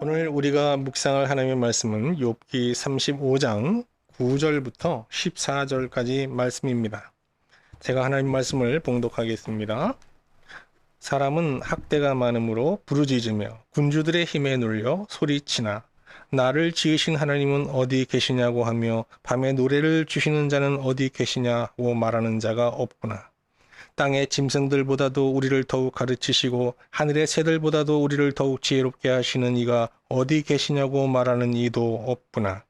오늘 우리가 묵상할 하나님의 말씀은 욥기 35장 9절부터 14절까지 말씀입니다. 제가 하나님 말씀을 봉독하겠습니다. 사람은 학대가 많으므로 부르짖으며 군주들의 힘에 눌려 소리치나 나를 지으신 하나님은 어디 계시냐고 하며 밤에 노래를 주시는 자는 어디 계시냐고 말하는 자가 없구나. 땅의 짐승들보다도 우리를 더욱 가르치시고 하늘의 새들보다도 우리를 더욱 지혜롭게 하시는 이가 어디 계시냐고 말하는 이도 없구나.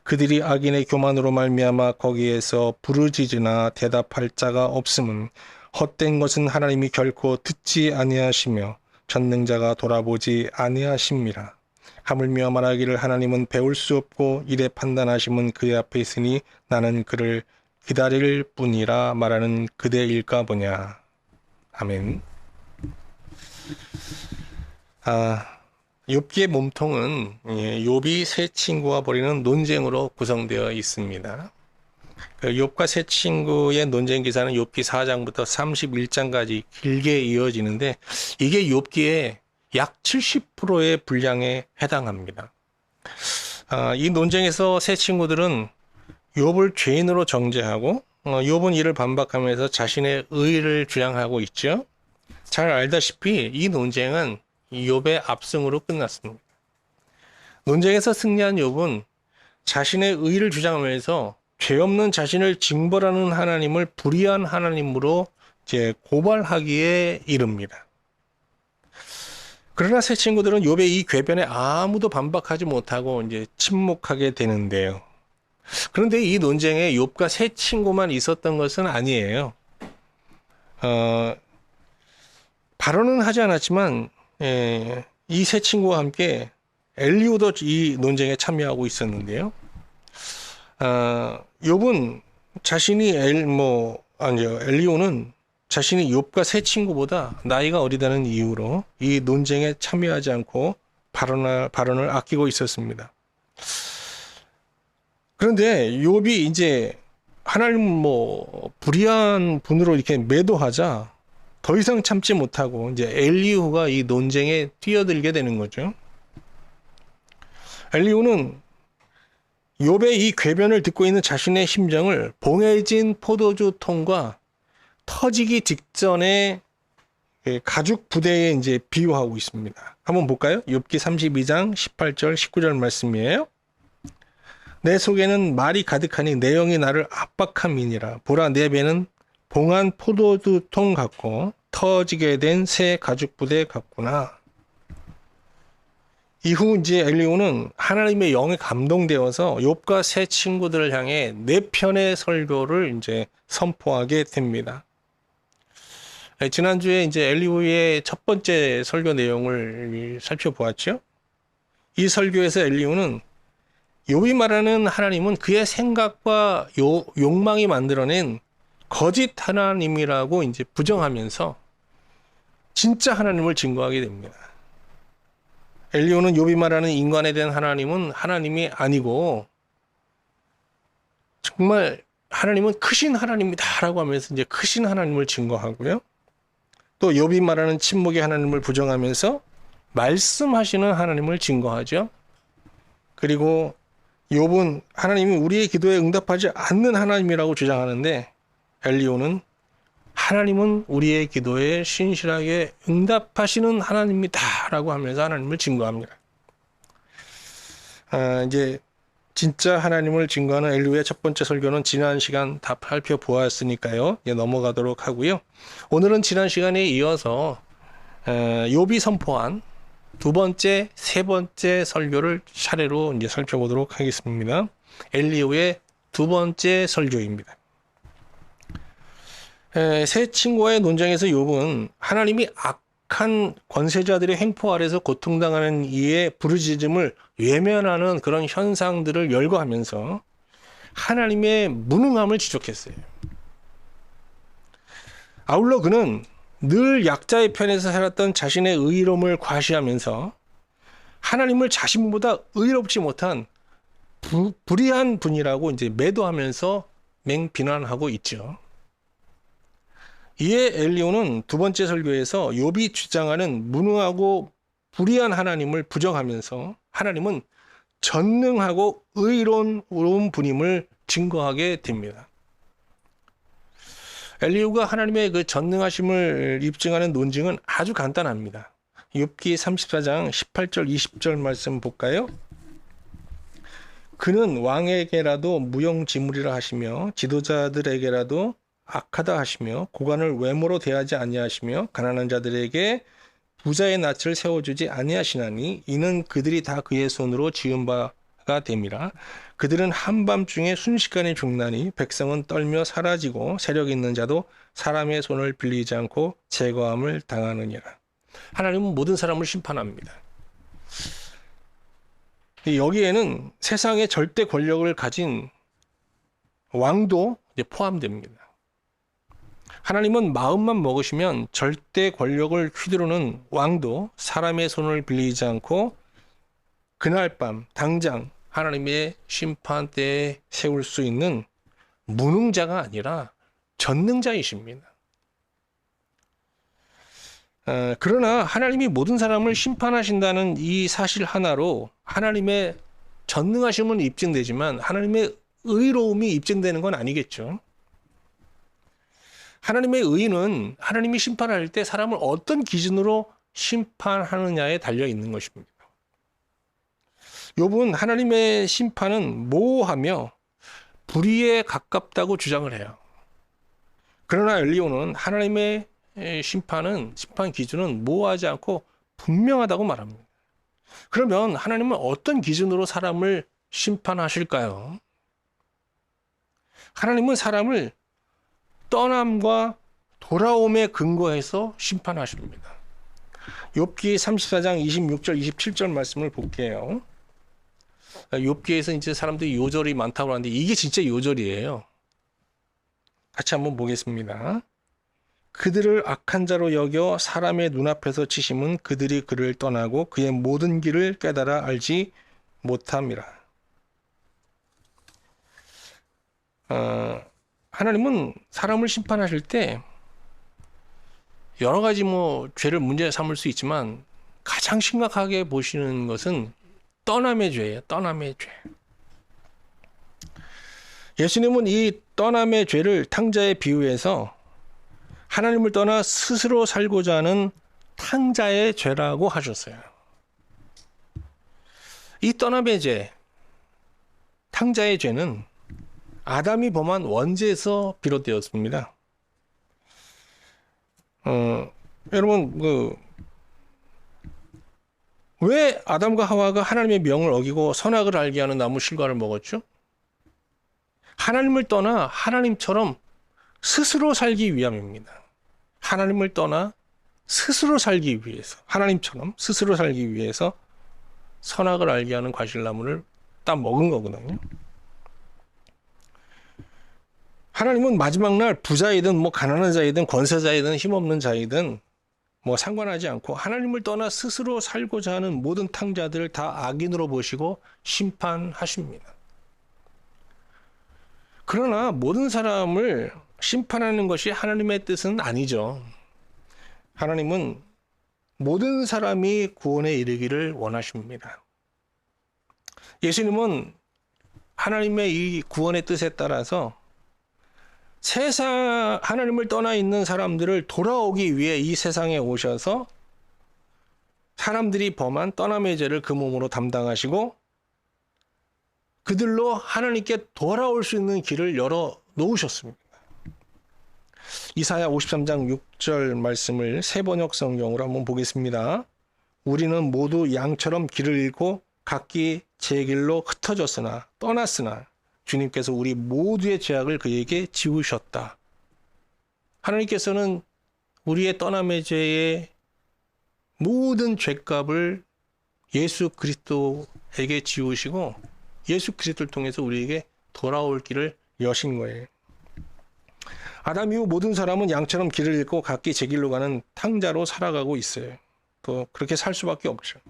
그들이 악인의 교만으로 말미암아 거기에서 부르짖으나 대답할 자가 없음은 헛된 것은 하나님이 결코 듣지 아니하시며 전능자가 돌아보지 아니하심이라. 하물며 말하기를 하나님은 배울 수 없고 이래 판단하심은 그의 앞에 있으니 나는 그를 기다릴 뿐이라 말하는 그대일까 보냐. 아멘. 욥기의 몸통은 욥이 세 친구와 벌이는 논쟁으로 구성되어 있습니다. 욥과 세 친구의 논쟁 기사는 욥기 4장부터 31장까지 길게 이어지는데 이게 욥기의 약 70%의 분량에 해당합니다. 이 논쟁에서 세 친구들은 욥을 죄인으로 정죄하고 욥은 이를 반박하면서 자신의 의의를 주장하고 있죠. 잘 알다시피 이 논쟁은 욥의 압승으로 끝났습니다. 논쟁에서 승리한 욥은 자신의 의의를 주장하면서 죄 없는 자신을 징벌하는 하나님을 불의한 하나님으로 이제 고발하기에 이릅니다. 그러나 세 친구들은 욥의 이 궤변에 아무도 반박하지 못하고 이제 침묵하게 되는데요. 그런데 이 논쟁에 욥과 세 친구만 있었던 것은 아니에요. 발언은 하지 않았지만 이 세 친구와 함께 엘리후도 이 논쟁에 참여하고 있었는데요. 욥은 자신이 엘리후는 자신이 욥과 세 친구보다 나이가 어리다는 이유로 이 논쟁에 참여하지 않고 발언을 아끼고 있었습니다. 그런데 욥이 이제 하나님 불의한 분으로 이렇게 매도하자 더 이상 참지 못하고 이제 엘리후가 이 논쟁에 뛰어들게 되는 거죠. 엘리후는 욥의 이 궤변을 듣고 있는 자신의 심정을 봉해진 포도주 통과 터지기 직전에 가죽 부대에 이제 비유하고 있습니다. 한번 볼까요? 욥기 32장 18절 19절 말씀이에요. 내 속에는 말이 가득하니 내 영이 나를 압박함이니라. 보라, 내 배는 봉한 포도주통 같고 터지게 된 새 가죽 부대 같구나. 이후 이제 엘리후는 하나님의 영에 감동되어서 욥과 세 친구들을 향해 네 편의 설교를 이제 선포하게 됩니다. 지난주에 이제 엘리후의 첫 번째 설교 내용을 살펴보았죠. 이 설교에서 엘리후는 욥이 말하는 하나님은 그의 생각과 욕망이 만들어낸 거짓 하나님이라고 이제 부정하면서 진짜 하나님을 증거하게 됩니다. 엘리후는 욥이 말하는 인간에 대한 하나님은 하나님이 아니고 정말 하나님은 크신 하나님이다라고 하면서 이제 크신 하나님을 증거하고요. 또 욥이 말하는 침묵의 하나님을 부정하면서 말씀하시는 하나님을 증거하죠. 그리고 욥은 하나님이 우리의 기도에 응답하지 않는 하나님이라고 주장하는데 엘리후는 하나님은 우리의 기도에 신실하게 응답하시는 하나님이다 라고 하면서 하나님을 증거합니다. 이제 진짜 하나님을 증거하는 엘리후의 첫 번째 설교는 지난 시간 다 살펴보았으니까요. 이제 넘어가도록 하고요. 오늘은 지난 시간에 이어서 욥이 선포한 두 번째, 세 번째 설교를 차례로 이제 살펴보도록 하겠습니다. 엘리후의 두 번째 설교입니다. 세 친구와의 논쟁에서 욥은 하나님이 악한 권세자들의 횡포 아래서 고통당하는 이의 부르짖음을 외면하는 그런 현상들을 열거하면서 하나님의 무능함을 지적했어요. 아울러 그는 늘 약자의 편에서 살았던 자신의 의로움을 과시하면서 하나님을 자신보다 의롭지 못한 불의한 분이라고 이제 매도하면서 맹비난하고 있죠. 이에 엘리후는 두 번째 설교에서 욥이 주장하는 무능하고 불의한 하나님을 부정하면서 하나님은 전능하고 의로운 분임을 증거하게 됩니다. 엘리후가 하나님의 그 전능하심을 입증하는 논증은 아주 간단합니다. 욥기 34장 18절 20절 말씀 볼까요? 그는 왕에게라도 무용지물이라 하시며 지도자들에게라도 악하다 하시며 고관을 외모로 대하지 아니하시며 가난한 자들에게 부자의 낯을 세워주지 아니하시나니 이는 그들이 다 그의 손으로 지은 바가 됨이라. 그들은 한밤중에 순식간에 죽나니 백성은 떨며 사라지고 세력 있는 자도 사람의 손을 빌리지 않고 제거함을 당하느니라. 하나님은 모든 사람을 심판합니다. 여기에는 세상의 절대 권력을 가진 왕도 포함됩니다. 하나님은 마음만 먹으시면 절대 권력을 휘두르는 왕도 사람의 손을 빌리지 않고 그날 밤 당장 하나님의 심판대에 세울 수 있는 무능자가 아니라 전능자이십니다. 그러나 하나님이 모든 사람을 심판하신다는 이 사실 하나로 하나님의 전능하심은 입증되지만 하나님의 의로움이 입증되는 건 아니겠죠. 하나님의 의는 하나님이 심판할 때 사람을 어떤 기준으로 심판하느냐에 달려 있는 것입니다. 욥은 하나님의 심판은 모호하며 불의에 가깝다고 주장을 해요. 그러나 엘리후는 하나님의 심판 기준은 모호하지 않고 분명하다고 말합니다. 그러면 하나님은 어떤 기준으로 사람을 심판하실까요? 하나님은 사람을 떠남과 돌아옴에 근거해서 심판하십니다. 욥기 34장 26절 27절 말씀을 볼게요. 욥기에서 이제 사람들이 요절이 많다고 하는데 이게 진짜 요절이에요. 같이 한번 보겠습니다. 그들을 악한 자로 여겨 사람의 눈앞에서 치심은 그들이 그를 떠나고 그의 모든 길을 깨달아 알지 못함이라. 하나님은 사람을 심판하실 때 여러 가지 죄를 문제 삼을 수 있지만 가장 심각하게 보시는 것은 떠남의 죄예요. 떠남의 죄. 예수님은 이 떠남의 죄를 탕자에 비유해서 하나님을 떠나 스스로 살고자 하는 탕자의 죄라고 하셨어요. 이 떠남의 죄, 탕자의 죄는 아담이 범한 원죄에서 비롯되었습니다. 여러분, 왜 아담과 하와가 하나님의 명을 어기고 선악을 알게 하는 나무 실과를 먹었죠? 하나님을 떠나 하나님처럼 스스로 살기 위함입니다. 하나님을 떠나 스스로 살기 위해서, 하나님처럼 스스로 살기 위해서 선악을 알게 하는 과실나무를 딱 먹은 거거든요. 하나님은 마지막 날 부자이든 가난한 자이든 권세자이든 힘없는 자이든 상관하지 않고 하나님을 떠나 스스로 살고자 하는 모든 탕자들을 다 악인으로 보시고 심판하십니다. 그러나 모든 사람을 심판하는 것이 하나님의 뜻은 아니죠. 하나님은 모든 사람이 구원에 이르기를 원하십니다. 예수님은 하나님의 이 구원의 뜻에 따라서 하나님을 떠나 있는 사람들을 돌아오기 위해 이 세상에 오셔서 사람들이 범한 떠남의 죄를 그 몸으로 담당하시고 그들로 하나님께 돌아올 수 있는 길을 열어 놓으셨습니다. 이사야 53장 6절 말씀을 새번역 성경으로 한번 보겠습니다. 우리는 모두 양처럼 길을 잃고 각기 제 길로 흩어졌으나 떠났으나 주님께서 우리 모두의 죄악을 그에게 지우셨다. 하나님께서는 우리의 떠남의 죄의 모든 죄값을 예수 그리스도에게 지우시고 예수 그리스도를 통해서 우리에게 돌아올 길을 여신 거예요. 아담 이후 모든 사람은 양처럼 길을 잃고 각기 제 길로 가는 탕자로 살아가고 있어요. 또 그렇게 살 수밖에 없죠.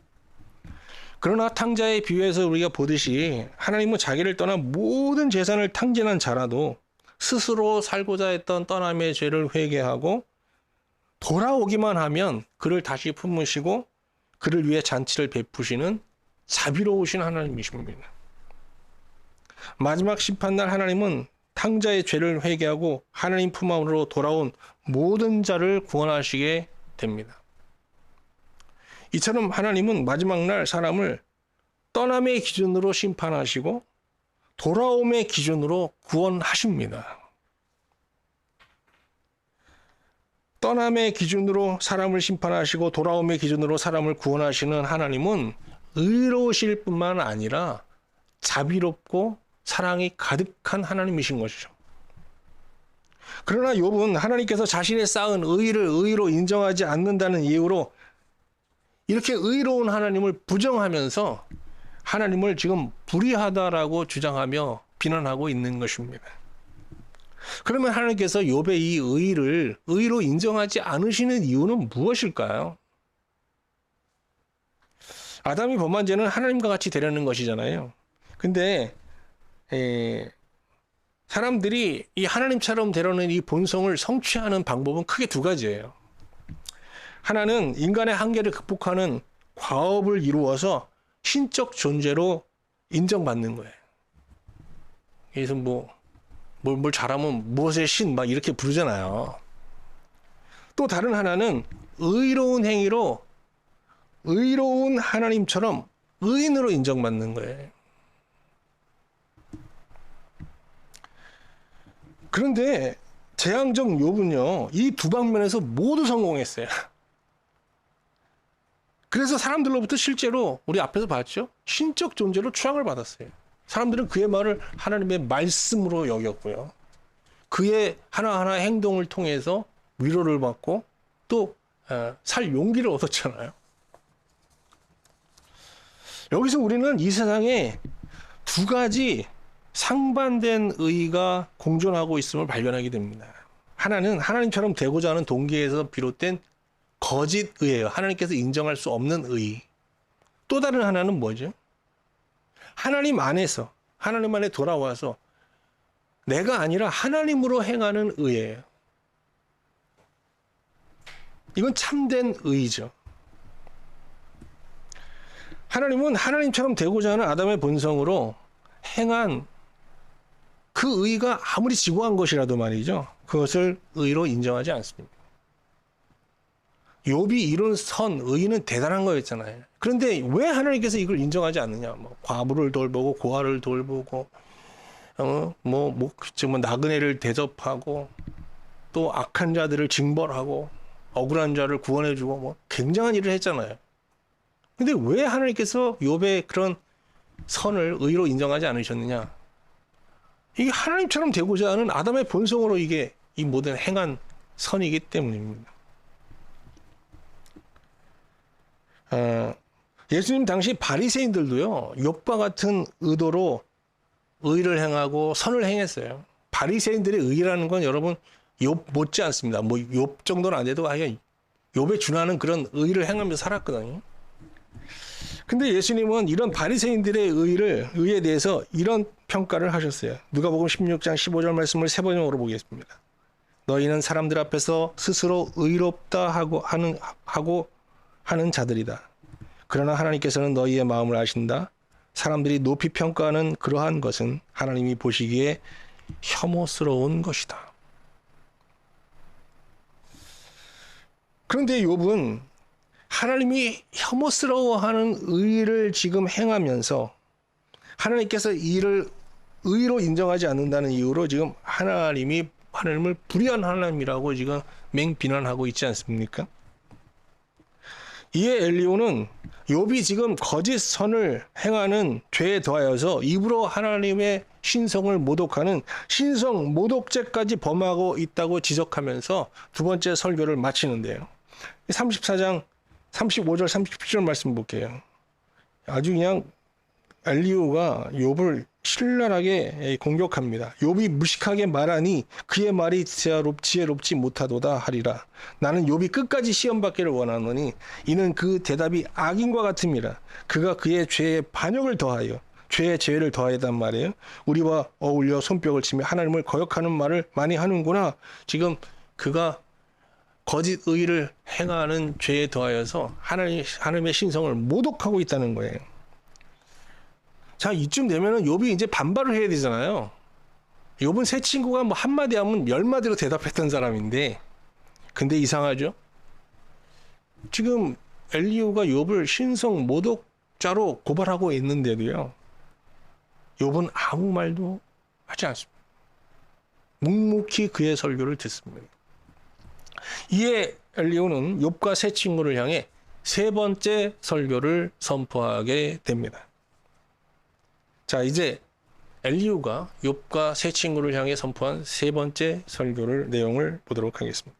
그러나 탕자에 비유해서 우리가 보듯이 하나님은 자기를 떠나 모든 재산을 탕진한 자라도 스스로 살고자 했던 떠남의 죄를 회개하고 돌아오기만 하면 그를 다시 품으시고 그를 위해 잔치를 베푸시는 자비로우신 하나님이십니다. 마지막 심판날 하나님은 탕자의 죄를 회개하고 하나님 품 안으로 돌아온 모든 자를 구원하시게 됩니다. 이처럼 하나님은 마지막 날 사람을 떠남의 기준으로 심판하시고 돌아옴의 기준으로 구원하십니다. 떠남의 기준으로 사람을 심판하시고 돌아옴의 기준으로 사람을 구원하시는 하나님은 의로우실 뿐만 아니라 자비롭고 사랑이 가득한 하나님이신 것이죠. 그러나 욥은 하나님께서 자신의 쌓은 의를 의로 인정하지 않는다는 이유로 이렇게 의로운 하나님을 부정하면서 하나님을 지금 불의하다라고 주장하며 비난하고 있는 것입니다. 그러면 하나님께서 욥의 이 의를 의로 인정하지 않으시는 이유는 무엇일까요? 아담이 범한 죄는 하나님과 같이 되려는 것이잖아요. 근데 사람들이 이 하나님처럼 되려는 이 본성을 성취하는 방법은 크게 두 가지예요. 하나는 인간의 한계를 극복하는 과업을 이루어서 신적 존재로 인정받는 거예요. 그래서 뭘 잘하면 무엇의 신 막 이렇게 부르잖아요. 또 다른 하나는 의로운 행위로 의로운 하나님처럼 의인으로 인정받는 거예요. 그런데 재앙적 욥은요, 이 두 방면에서 모두 성공했어요. 그래서 사람들로부터 실제로 우리 앞에서 봤죠? 신적 존재로 추앙을 받았어요. 사람들은 그의 말을 하나님의 말씀으로 여겼고요. 그의 하나하나 행동을 통해서 위로를 받고 또 살 용기를 얻었잖아요. 여기서 우리는 이 세상에 두 가지 상반된 의가 공존하고 있음을 발견하게 됩니다. 하나는 하나님처럼 되고자 하는 동기에서 비롯된 거짓 의예요. 하나님께서 인정할 수 없는 의. 또 다른 하나는 뭐죠? 하나님 안에서, 하나님 안에 돌아와서 내가 아니라 하나님으로 행하는 의예요. 이건 참된 의죠. 하나님은 하나님처럼 되고자 하는 아담의 본성으로 행한 그 의가 아무리 지고한 것이라도 말이죠. 그것을 의로 인정하지 않습니다. 욥이 이룬 선, 의는 대단한 거였잖아요. 그런데 왜 하나님께서 이걸 인정하지 않느냐? 과부를 돌보고 고아를 돌보고 나그네를 대접하고 또 악한 자들을 징벌하고 억울한 자를 구원해주고 굉장한 일을 했잖아요. 근데 왜 하나님께서 욥의 그런 선을 의로 인정하지 않으셨느냐? 이게 하나님처럼 되고자 하는 아담의 본성으로 이게 이 모든 행한 선이기 때문입니다. 예수님 당시 바리새인들도요, 욥과 같은 의도로 의를 행하고 선을 행했어요. 바리새인들의 의라는 건 여러분 욥 못지 않습니다. 욥 정도는 안 돼도 아예 욥에 준하는 그런 의를 행하면서 살았거든요. 근데 예수님은 이런 바리새인들의 의에 대해서 이런 평가를 하셨어요. 누가복음 16장 15절 말씀을 세 번역으로 보겠습니다. 너희는 사람들 앞에서 스스로 의롭다 하고 하는 자들이다. 그러나 하나님께서는 너희의 마음을 아신다. 사람들이 높이 평가하는 그러한 것은 하나님이 보시기에 혐오스러운 것이다. 그런데 욥은 하나님이 혐오스러워하는 의를 지금 행하면서 하나님께서 이를 의로 인정하지 않는다는 이유로 지금 하나님을 불의한 하나님이라고 지금 맹비난하고 있지 않습니까? 이에 엘리후는 욥이 지금 거짓 선을 행하는 죄에 더하여서 입으로 하나님의 신성을 모독하는 신성 모독죄까지 범하고 있다고 지적하면서 두 번째 설교를 마치는데요. 34장 35절 37절 말씀 볼게요. 아주 그냥 엘리후가 욥을 신랄하게 공격합니다. 욥이 무식하게 말하니 그의 말이 지혜롭지 못하도다 하리라. 나는 욥이 끝까지 시험받기를 원하노니 이는 그 대답이 악인과 같음이라. 그가 그의 죄에 반역을 더하여 죄에 죄를 더하였단 말이에요. 우리와 어울려 손뼉을 치며 하나님을 거역하는 말을 많이 하는구나. 지금 그가 거짓 의를 행하는 죄에 더하여서 하나님의 신성을 모독하고 있다는 거예요. 자, 이쯤 되면은 욥이 이제 반발을 해야 되잖아요. 욥은 세 친구가 뭐 한마디 하면 10마디로 대답했던 사람인데, 근데 이상하죠? 지금 엘리후가 욥을 신성 모독자로 고발하고 있는데도요, 욥은 아무 말도 하지 않습니다. 묵묵히 그의 설교를 듣습니다. 이에 엘리후는 욥과 세 친구를 향해 세 번째 설교를 선포하게 됩니다. 자, 이제 엘리후가 욥과 세 친구를 향해 선포한 세 번째 설교를 내용을 보도록 하겠습니다.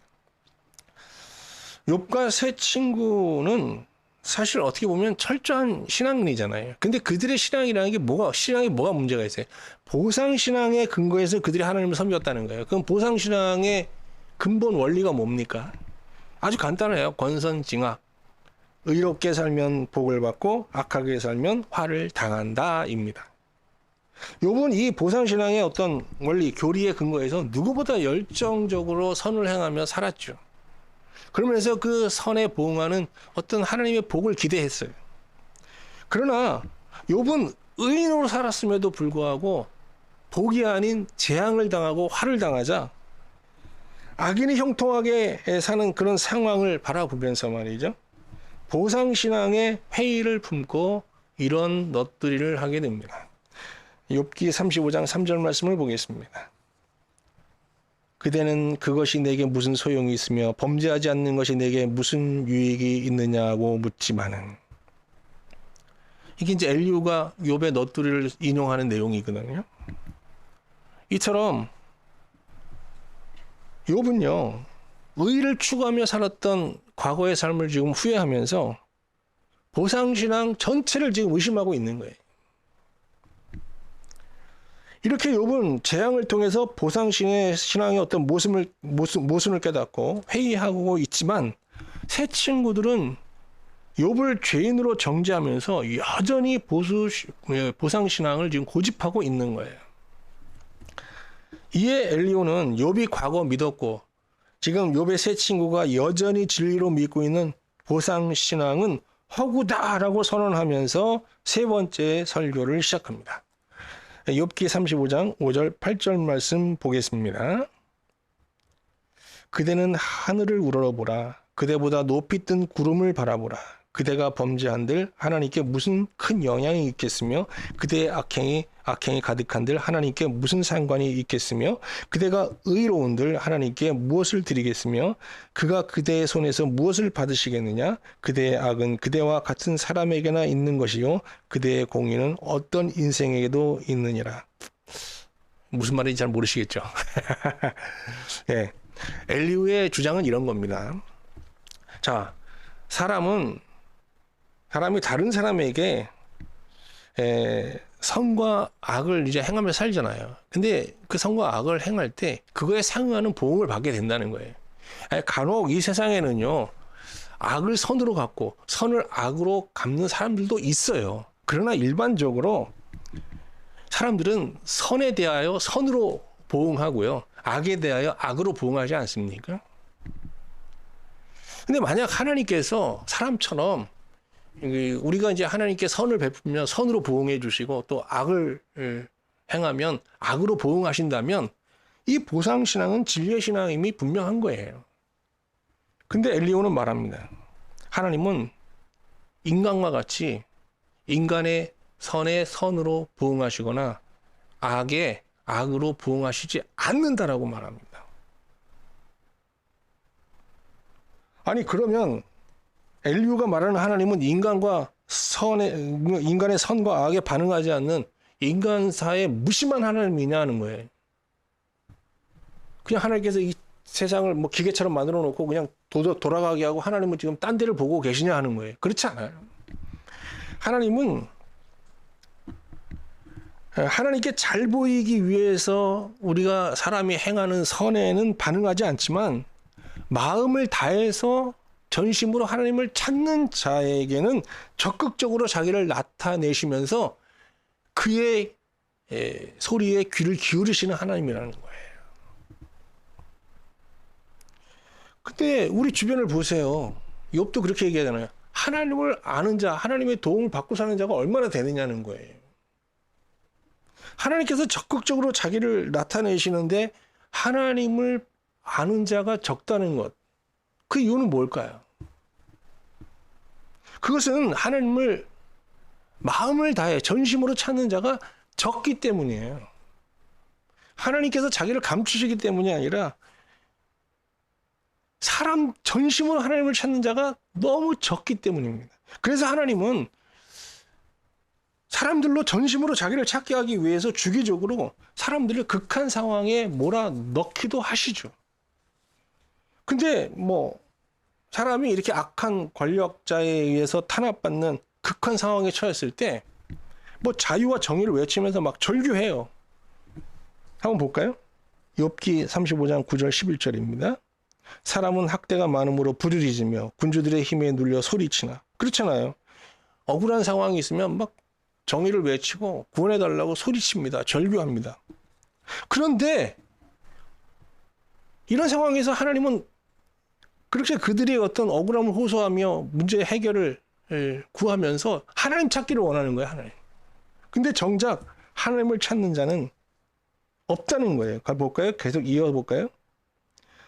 욥과 세 친구는 사실 어떻게 보면 철저한 신앙인이잖아요. 근데 그들의 신앙이라는 게 신앙에 뭐가 문제가 있어요? 보상신앙에 근거해서 그들이 하나님을 섬겼다는 거예요. 그럼 보상신앙의 근본 원리가 뭡니까? 아주 간단해요. 권선징악. 의롭게 살면 복을 받고 악하게 살면 화를 당한다입니다. 욥은 이 보상신앙의 어떤 원리, 교리에 근거해서 누구보다 열정적으로 선을 행하며 살았죠. 그러면서 그 선에 부응하는 어떤 하나님의 복을 기대했어요. 그러나 욥은 의인으로 살았음에도 불구하고 복이 아닌 재앙을 당하고 화를 당하자 악인이 형통하게 사는 그런 상황을 바라보면서 말이죠, 보상신앙의 회의를 품고 이런 넋두리를 하게 됩니다. 욥기 35장 3절 말씀을 보겠습니다. 그대는 그것이 내게 무슨 소용이 있으며 범죄하지 않는 것이 내게 무슨 유익이 있느냐고 묻지만은, 이게 이제 엘리후가 욥의 넋두리를 인용하는 내용이거든요. 이처럼 욥은요, 의를 추구하며 살았던 과거의 삶을 지금 후회하면서 보상신앙 전체를 지금 의심하고 있는 거예요. 이렇게 욥은 재앙을 통해서 보상신앙의 어떤 모순을 깨닫고 회의하고 있지만, 세 친구들은 욥을 죄인으로 정죄하면서 여전히 보상신앙을 지금 고집하고 있는 거예요. 이에 엘리후는 욥이 과거 믿었고 지금 욥의 세 친구가 여전히 진리로 믿고 있는 보상신앙은 허구다라고 선언하면서 세 번째 설교를 시작합니다. 욥기 35장 5절 8절 말씀 보겠습니다. 그대는 하늘을 우러러보라. 그대보다 높이 뜬 구름을 바라보라. 그대가 범죄한들 하나님께 무슨 큰 영향이 있겠으며 그대의 악행이 가득한들 하나님께 무슨 상관이 있겠으며 그대가 의로운들 하나님께 무엇을 드리겠으며 그가 그대의 손에서 무엇을 받으시겠느냐. 그대의 악은 그대와 같은 사람에게나 있는 것이요 그대의 공의는 어떤 인생에게도 있느니라. 무슨 말인지 잘 모르시겠죠. 네. 엘리후의 주장은 이런 겁니다. 자, 사람이 다른 사람에게 선과 악을 이제 행하며 살잖아요. 근데 그 선과 악을 행할 때 그거에 상응하는 보응을 받게 된다는 거예요. 간혹 이 세상에는요, 악을 선으로 갚고 선을 악으로 갚는 사람들도 있어요. 그러나 일반적으로 사람들은 선에 대하여 선으로 보응하고요, 악에 대하여 악으로 보응하지 않습니까? 근데 만약 하나님께서 사람처럼 우리가 이제 하나님께 선을 베풀면 선으로 보응해 주시고 또 악을 행하면 악으로 보응하신다면 이 보상신앙은 진리의 신앙임이 분명한 거예요. 근데 엘리후는 말합니다. 하나님은 인간과 같이 인간의 선에 선으로 보응하시거나 악에 악으로 부응하시지 않는다라고 말합니다. 아니, 그러면 엘리후가 말하는 하나님은 인간의 선과 악에 반응하지 않는 인간사의 무심한 하나님이냐는 거예요. 그냥 하나님께서 이 세상을 뭐 기계처럼 만들어 놓고 그냥 돌아가게 하고 하나님은 지금 딴 데를 보고 계시냐 하는 거예요. 그렇지 않아요. 하나님은 하나님께 잘 보이기 위해서 우리가 사람이 행하는 선에는 반응하지 않지만 마음을 다해서 전심으로 하나님을 찾는 자에게는 적극적으로 자기를 나타내시면서 그의 소리에 귀를 기울이시는 하나님이라는 거예요. 근데 우리 주변을 보세요. 욥도 그렇게 얘기하잖아요. 하나님을 아는 자, 하나님의 도움을 받고 사는 자가 얼마나 되느냐는 거예요. 하나님께서 적극적으로 자기를 나타내시는데 하나님을 아는 자가 적다는 것. 그 이유는 뭘까요? 그것은 하나님을 마음을 다해 전심으로 찾는 자가 적기 때문이에요. 하나님께서 자기를 감추시기 때문이 아니라 사람 전심으로 하나님을 찾는 자가 너무 적기 때문입니다. 그래서 하나님은 사람들로 전심으로 자기를 찾게 하기 위해서 주기적으로 사람들을 극한 상황에 몰아넣기도 하시죠. 근데 사람이 이렇게 악한 권력자에 의해서 탄압받는 극한 상황에 처했을 때 자유와 정의를 외치면서 막 절규해요. 한번 볼까요? 욥기 35장 9절 11절입니다. 사람은 학대가 많음으로 부르짖으며 군주들의 힘에 눌려 소리치나. 그렇잖아요. 억울한 상황이 있으면 막 정의를 외치고 구원해달라고 소리칩니다. 절규합니다. 그런데 이런 상황에서 하나님은 그렇게 그들의 어떤 억울함을 호소하며 문제 해결을 구하면서 하나님 찾기를 원하는 거예요. 하나님. 근데 정작 하나님을 찾는 자는 없다는 거예요. 볼까요? 계속 이어볼까요?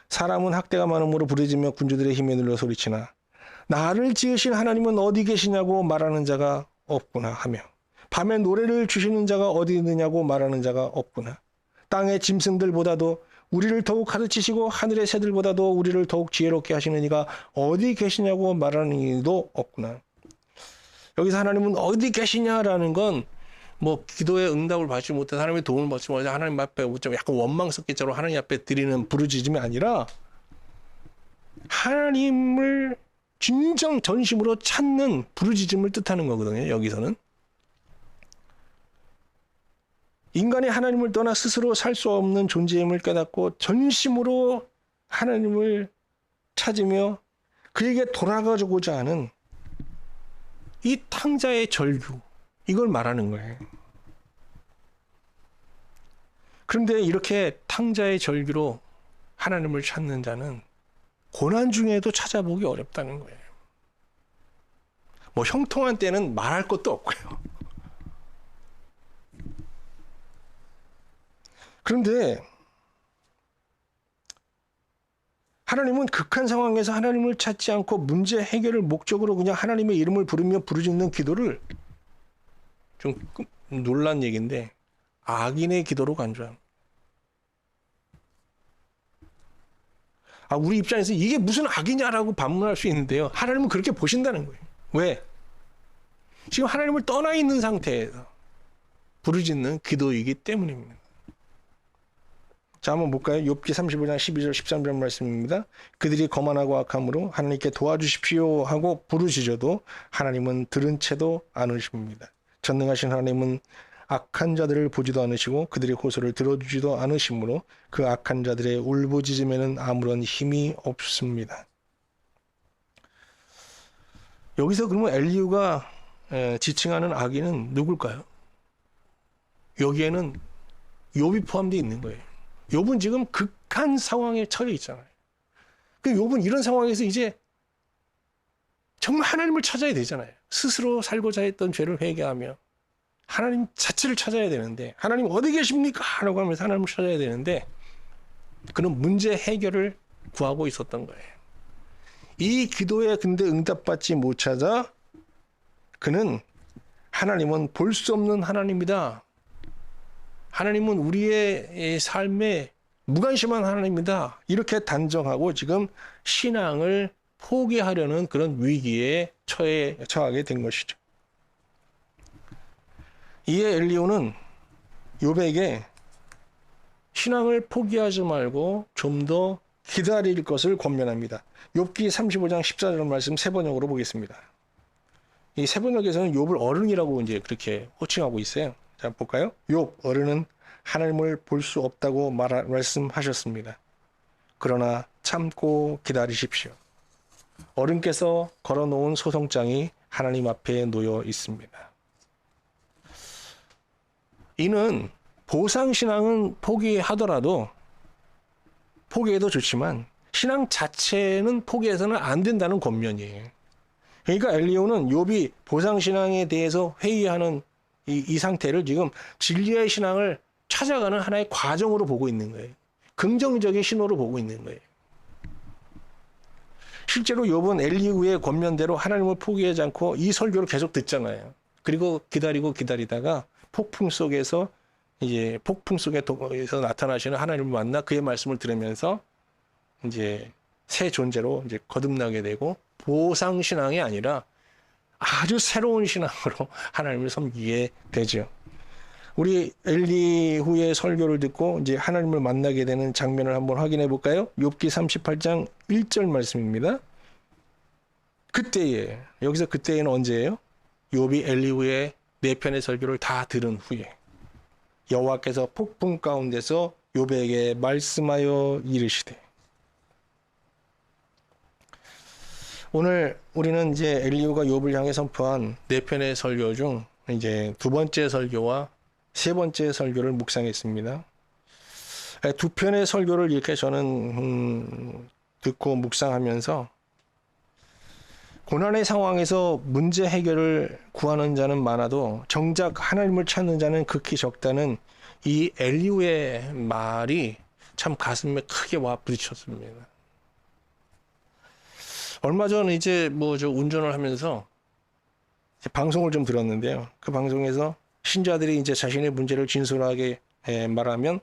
사람은 학대가 많음으로 부르짖으며 군주들의 힘에 눌려 소리치나 나를 지으신 하나님은 어디 계시냐고 말하는 자가 없구나 하며 밤에 노래를 주시는 자가 어디 있느냐고 말하는 자가 없구나. 땅의 짐승들보다도 우리를 더욱 가르치시고 하늘의 새들보다도 우리를 더욱 지혜롭게 하시는 이가 어디 계시냐고 말하는 이도 없구나. 여기서 하나님은 어디 계시냐라는 건 기도의 응답을 받지 못해 하나님의 도움을 받지 못해 하나님 앞에 좀 약간 원망스럽게처럼 하나님 앞에 드리는 부르짖음이 아니라 하나님을 진정 전심으로 찾는 부르짖음을 뜻하는 거거든요. 여기서는 인간이 하나님을 떠나 스스로 살 수 없는 존재임을 깨닫고 전심으로 하나님을 찾으며 그에게 돌아가고자 하는 이 탕자의 절규, 이걸 말하는 거예요. 그런데 이렇게 탕자의 절규로 하나님을 찾는 자는 고난 중에도 찾아보기 어렵다는 거예요. 형통한 때는 말할 것도 없고요. 그런데 하나님은 극한 상황에서 하나님을 찾지 않고 문제 해결을 목적으로 그냥 하나님의 이름을 부르며 부르짖는 기도를, 좀 놀란 얘기인데, 악인의 기도로 간주합니다. 우리 입장에서 이게 무슨 악이냐라고 반문할 수 있는데요. 하나님은 그렇게 보신다는 거예요. 왜? 지금 하나님을 떠나 있는 상태에서 부르짖는 기도이기 때문입니다. 자, 한번 볼까요? 욥기 35장 12절 13절 말씀입니다. 그들이 거만하고 악함으로 하나님께 도와주십시오 하고 부르짖어도 하나님은 들은 채도 않으십니다. 전능하신 하나님은 악한 자들을 보지도 않으시고 그들의 호소를 들어주지도 않으시므로 그 악한 자들의 울부짖음에는 아무런 힘이 없습니다. 여기서 그러면 엘리후가 지칭하는 악인은 누굴까요? 여기에는 욥이 포함되어 있는 거예요. 욥은 지금 극한 상황에 처해 있잖아요. 욥은 이런 상황에서 이제 정말 하나님을 찾아야 되잖아요. 스스로 살고자 했던 죄를 회개하며 하나님 자체를 찾아야 되는데, 하나님 어디 계십니까? 라고 하면서 하나님을 찾아야 되는데, 그는 문제 해결을 구하고 있었던 거예요. 이 기도에 근데 응답받지 못하자 그는 하나님은 볼 수 없는 하나님이다. 하나님은 우리의 삶에 무관심한 하나님이다. 이렇게 단정하고 지금 신앙을 포기하려는 그런 위기에 처하게 된 것이죠. 이에 엘리후는 욥에게 신앙을 포기하지 말고 좀 더 기다릴 것을 권면합니다. 욥기 35장 14절 말씀 세 번역으로 보겠습니다. 이 세 번역에서는 욥을 어른이라고 이제 그렇게 호칭하고 있어요. 자, 볼까요? 욥 어른은 하나님을 볼 수 없다고 말씀하셨습니다. 그러나 참고 기다리십시오. 어른께서 걸어놓은 소송장이 하나님 앞에 놓여 있습니다. 이는 보상신앙은 포기해도 좋지만 신앙 자체는 포기해서는 안 된다는 권면이에요. 그러니까 엘리후는 욥이 보상신앙에 대해서 회의하는 이 상태를 지금 진리의 신앙을 찾아가는 하나의 과정으로 보고 있는 거예요. 긍정적인 신호로 보고 있는 거예요. 실제로 욥은 엘리후의 권면대로 하나님을 포기하지 않고 이 설교를 계속 듣잖아요. 그리고 기다리고 기다리다가 폭풍 속에서 나타나시는 하나님을 만나 그의 말씀을 들으면서 이제 새 존재로 이제 거듭나게 되고 보상 신앙이 아니라 아주 새로운 신앙으로 하나님을 섬기게 되죠. 우리 엘리후의 설교를 듣고 이제 하나님을 만나게 되는 장면을 한번 확인해 볼까요? 욥기 38장 1절 말씀입니다. 그때에, 여기서 그때에는 언제예요? 욥이 엘리후의 네 편의 설교를 다 들은 후에 여호와께서 폭풍 가운데서 욥에게 말씀하여 이르시되. 오늘 우리는 이제 엘리후가 욥을 향해 선포한 네 편의 설교 중 이제 두 번째 설교와 세 번째 설교를 묵상했습니다. 두 편의 설교를 이렇게 저는 듣고 묵상하면서 고난의 상황에서 문제 해결을 구하는 자는 많아도 정작 하나님을 찾는 자는 극히 적다는 이 엘리후의 말이 참 가슴에 크게 와 부딪혔습니다. 얼마 전 이제 저 운전을 하면서 방송을 좀 들었는데요. 그 방송에서 신자들이 이제 자신의 문제를 진솔하게 말하면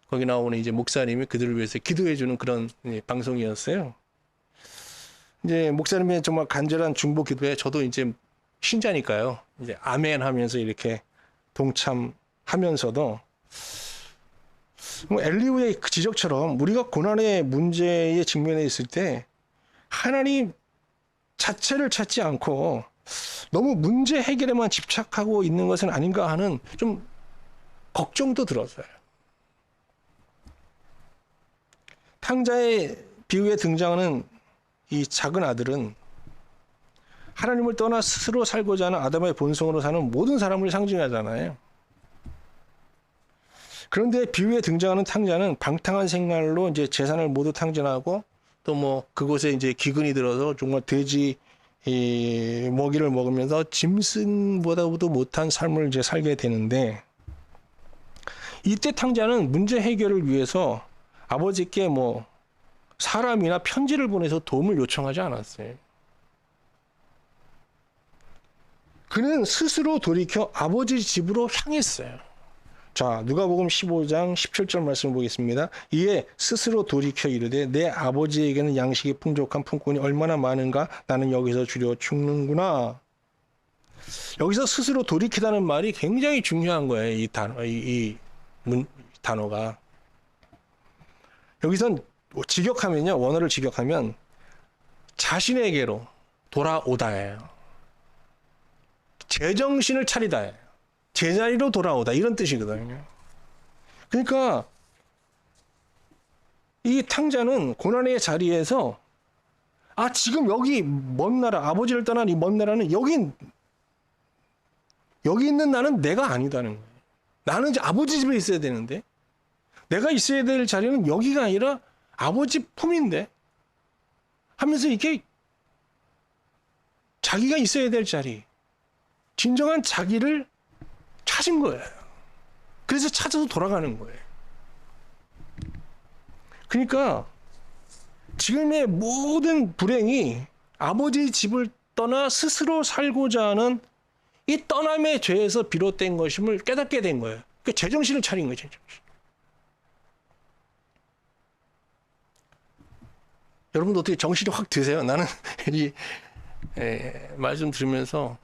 거기 나오는 이제 목사님이 그들을 위해서 기도해주는 그런 방송이었어요. 이제 목사님의 정말 간절한 중보 기도에 저도 이제 신자니까요. 이제 아멘 하면서 이렇게 동참하면서도 엘리후의 그 지적처럼 우리가 고난의 문제에 직면해 있을 때 하나님 자체를 찾지 않고 너무 문제 해결에만 집착하고 있는 것은 아닌가 하는 좀 걱정도 들었어요. 탕자의 비유에 등장하는 이 작은 아들은 하나님을 떠나 스스로 살고자 하는 아담의 본성으로 사는 모든 사람을 상징하잖아요. 그런데 비유에 등장하는 탕자는 방탕한 생활로 이제 재산을 모두 탕진하고 또 그곳에 이제 기근이 들어서 정말 돼지 먹이를 먹으면서 짐승보다도 못한 삶을 이제 살게 되는데, 이때 탕자는 문제 해결을 위해서 아버지께 사람이나 편지를 보내서 도움을 요청하지 않았어요. 그는 스스로 돌이켜 아버지 집으로 향했어요. 자, 누가복음 15장 17절 말씀을 보겠습니다. 이에 스스로 돌이켜 이르되 내 아버지에게는 양식이 풍족한 품꾼이 얼마나 많은가, 나는 여기서 주려 죽는구나. 여기서 스스로 돌이키다는 말이 굉장히 중요한 거예요. 이 단어가. 여기선 직역하면요, 원어를 직역하면 자신에게로 돌아오다예요. 제정신을 차리다예요. 제자리로 돌아오다, 이런 뜻이거든요. 그러니까 이 탕자는 고난의 자리에서 지금 여기 먼 나라, 아버지를 떠난 이 먼 나라는 여기 있는 나는 내가 아니다는 거예요. 나는 이제 아버지 집에 있어야 되는데, 내가 있어야 될 자리는 여기가 아니라 아버지 품인데 하면서 이렇게 자기가 있어야 될 자리, 진정한 자기를 찾은 거예요. 그래서 찾아서 돌아가는 거예요. 그러니까 지금의 모든 불행이 아버지 집을 떠나 스스로 살고자 하는 이 떠남의 죄에서 비롯된 것임을 깨닫게 된 거예요. 그러니까 제정신을 차린 거예요. 제정신. 여러분도 어떻게 정신이 확 드세요? 나는 이 말씀 들으면서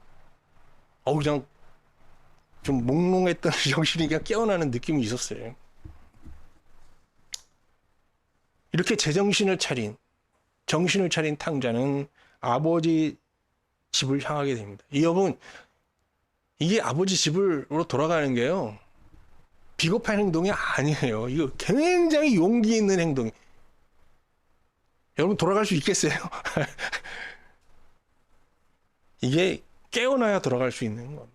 그냥 좀 몽롱했던 정신이 그냥 깨어나는 느낌이 있었어요. 이렇게 제정신을 차린, 정신을 차린 탕자는 아버지 집을 향하게 됩니다. 여러분, 이게 아버지 집으로 돌아가는 게요, 비겁한 행동이 아니에요. 이거 굉장히 용기 있는 행동이. 여러분, 돌아갈 수 있겠어요? 이게 깨어나야 돌아갈 수 있는 겁니다.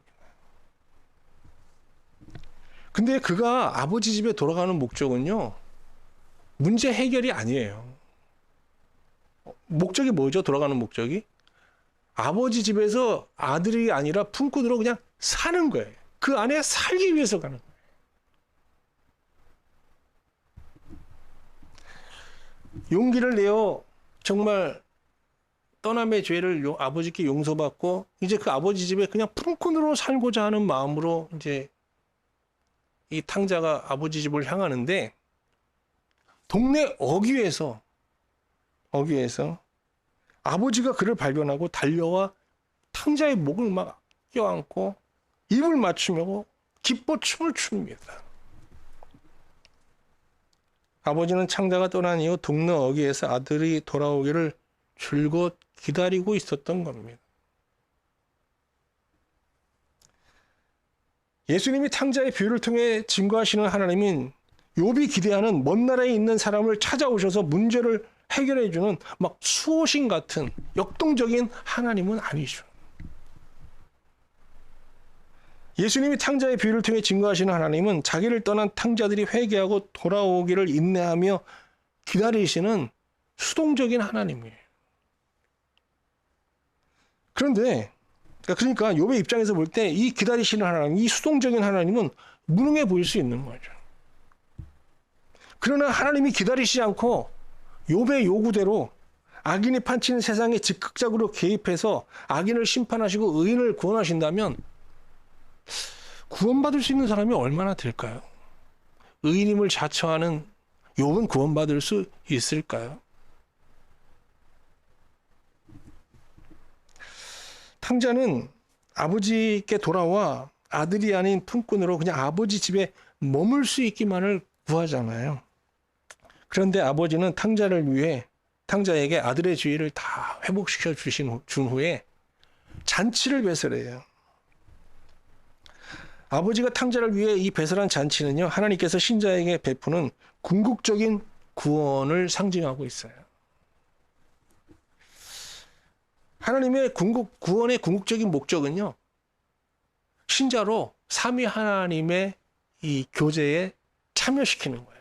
근데 그가 아버지 집에 돌아가는 목적은요, 문제 해결이 아니에요. 목적이 뭐죠? 돌아가는 목적이? 아버지 집에서 아들이 아니라 품꾼으로 그냥 사는 거예요. 그 안에 살기 위해서 가는 거예요. 용기를 내어 정말 떠남의 죄를 아버지께 용서받고 이제 그 아버지 집에 그냥 품꾼으로 살고자 하는 마음으로 이제 이 탕자가 아버지 집을 향하는데 동네 어귀에서 아버지가 그를 발견하고 달려와 탕자의 목을 막 껴안고 입을 맞추며 기뻐 춤을 춥니다. 아버지는 탕자가 떠난 이후 동네 어귀에서 아들이 돌아오기를 줄곧 기다리고 있었던 겁니다. 예수님이 탕자의 비유를 통해 증거하시는 하나님은 욥이 기대하는 먼 나라에 있는 사람을 찾아오셔서 문제를 해결해 주는 막 수호신 같은 역동적인 하나님은 아니죠. 예수님이 탕자의 비유를 통해 증거하시는 하나님은 자기를 떠난 탕자들이 회개하고 돌아오기를 인내하며 기다리시는 수동적인 하나님이에요. 그런데 그러니까 욥의 입장에서 볼 때 이 기다리시는 하나님, 이 수동적인 하나님은 무능해 보일 수 있는 거죠. 그러나 하나님이 기다리시지 않고 욥의 요구대로 악인이 판치는 세상에 즉각적으로 개입해서 악인을 심판하시고 의인을 구원하신다면 구원받을 수 있는 사람이 얼마나 될까요? 의인임을 자처하는 욥은 구원받을 수 있을까요? 탕자는 아버지께 돌아와 아들이 아닌 품꾼으로 그냥 아버지 집에 머물 수 있기만을 구하잖아요. 그런데 아버지는 탕자를 위해 탕자에게 아들의 주의를 다 회복시켜 준 후에 잔치를 배설해요. 아버지가 탕자를 위해 이 배설한 잔치는요, 하나님께서 신자에게 베푸는 궁극적인 구원을 상징하고 있어요. 하나님의 구원의 궁극적인 목적은요, 신자로 삼위 하나님의 이 교제에 참여시키는 거예요.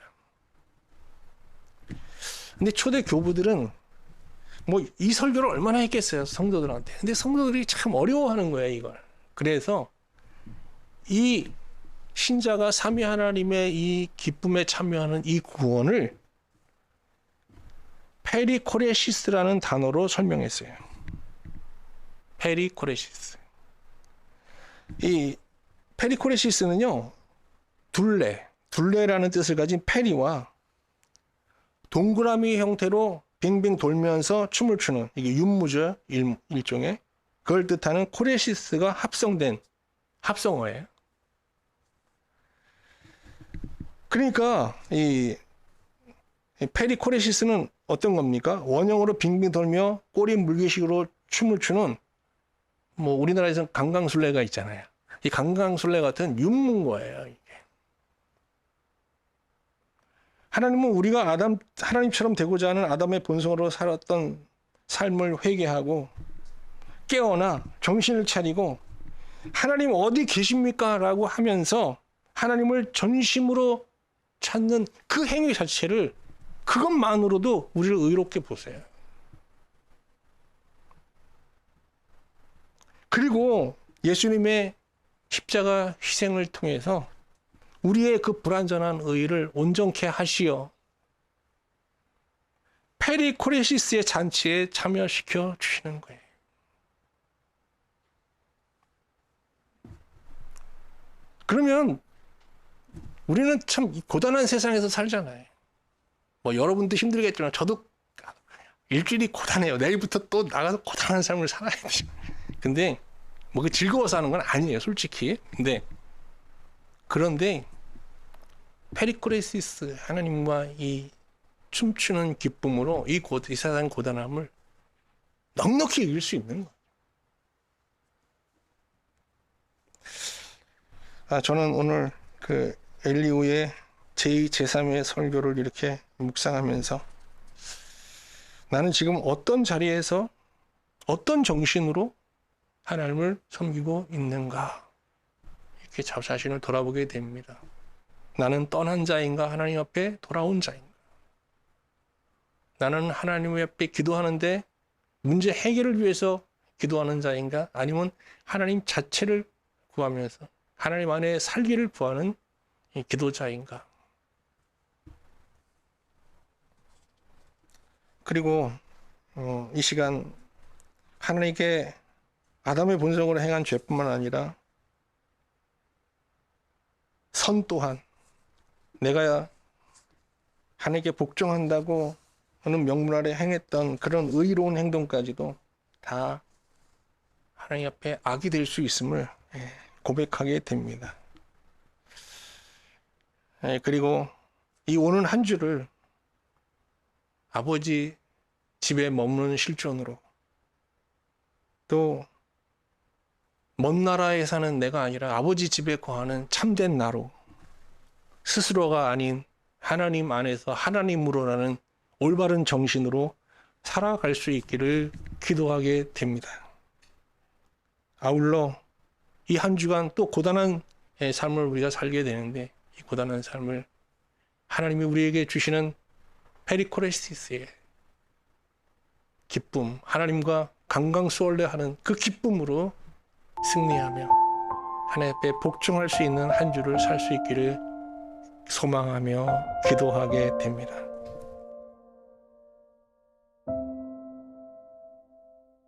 근데 초대 교부들은 뭐 이 설교를 얼마나 했겠어요, 성도들한테. 근데 성도들이 참 어려워하는 거예요, 이걸. 그래서 이 신자가 삼위 하나님의 이 기쁨에 참여하는 이 구원을 페리코레시스라는 단어로 설명했어요. 페리코레시스. 이 페리코레시스는요, 둘레라는 뜻을 가진 페리와 동그라미 형태로 빙빙 돌면서 춤을 추는, 이게 윤무죠, 일종의. 그걸 뜻하는 코레시스가 합성된 합성어예요. 그러니까 이 페리코레시스는 어떤 겁니까? 원형으로 빙빙 돌며 꼬리 물개식으로 춤을 추는, 뭐 우리나라에서는 강강술래가 있잖아요. 이 강강술래 같은 윤문 거예요, 이게. 하나님은 우리가 하나님처럼 되고자 하는 아담의 본성으로 살았던 삶을 회개하고 깨어나 정신을 차리고 하나님 어디 계십니까? 라고 하면서 하나님을 전심으로 찾는 그 행위 자체를, 그것만으로도 우리를 의롭게 보세요. 그리고 예수님의 십자가 희생을 통해서 우리의 그 불완전한 의를 온전케 하시어 페리코레시스의 잔치에 참여시켜 주시는 거예요. 그러면 우리는 참 고단한 세상에서 살잖아요. 뭐 여러분도 힘들겠지만 저도 일주일이 고단해요. 내일부터 또 나가서 고단한 삶을 살아야 돼요. 근데 뭐 그 즐거워서 하는 건 아니에요, 솔직히. 그런데 페리코레시스, 하나님과 이 춤추는 기쁨으로 이 세상 고단함을 넉넉히 이길 수 있는 거예요. 저는 오늘 그 엘리후의 제2, 제3의 설교를 이렇게 묵상하면서 나는 지금 어떤 자리에서 어떤 정신으로 하나님을 섬기고 있는가, 이렇게 저 자신을 돌아보게 됩니다. 나는 떠난 자인가, 하나님 앞에 돌아온 자인가. 나는 하나님 앞에 기도하는데 문제 해결을 위해서 기도하는 자인가? 아니면 하나님 자체를 구하면서 하나님 안에 살기를 구하는 기도자인가? 그리고 이 시간 하나님께 아담의 본성으로 행한 죄뿐만 아니라 선 또한 내가 하나님께 복종한다고 하는 명분 아래 행했던 그런 의로운 행동까지도 다 하나님 앞에 악이 될 수 있음을 고백하게 됩니다. 그리고 이 오는 한 주를 아버지 집에 머무는 실존으로, 또 먼 나라에 사는 내가 아니라 아버지 집에 거하는 참된 나로, 스스로가 아닌 하나님 안에서 하나님으로라는 올바른 정신으로 살아갈 수 있기를 기도하게 됩니다. 아울러 이 한 주간 또 고단한 삶을 우리가 살게 되는데, 이 고단한 삶을 하나님이 우리에게 주시는 페리코레시스의 기쁨, 하나님과 강강수월래하는 그 기쁨으로 승리하며 하나님 앞에 복종할 수 있는 한 주를 살 수 있기를 소망하며 기도하게 됩니다.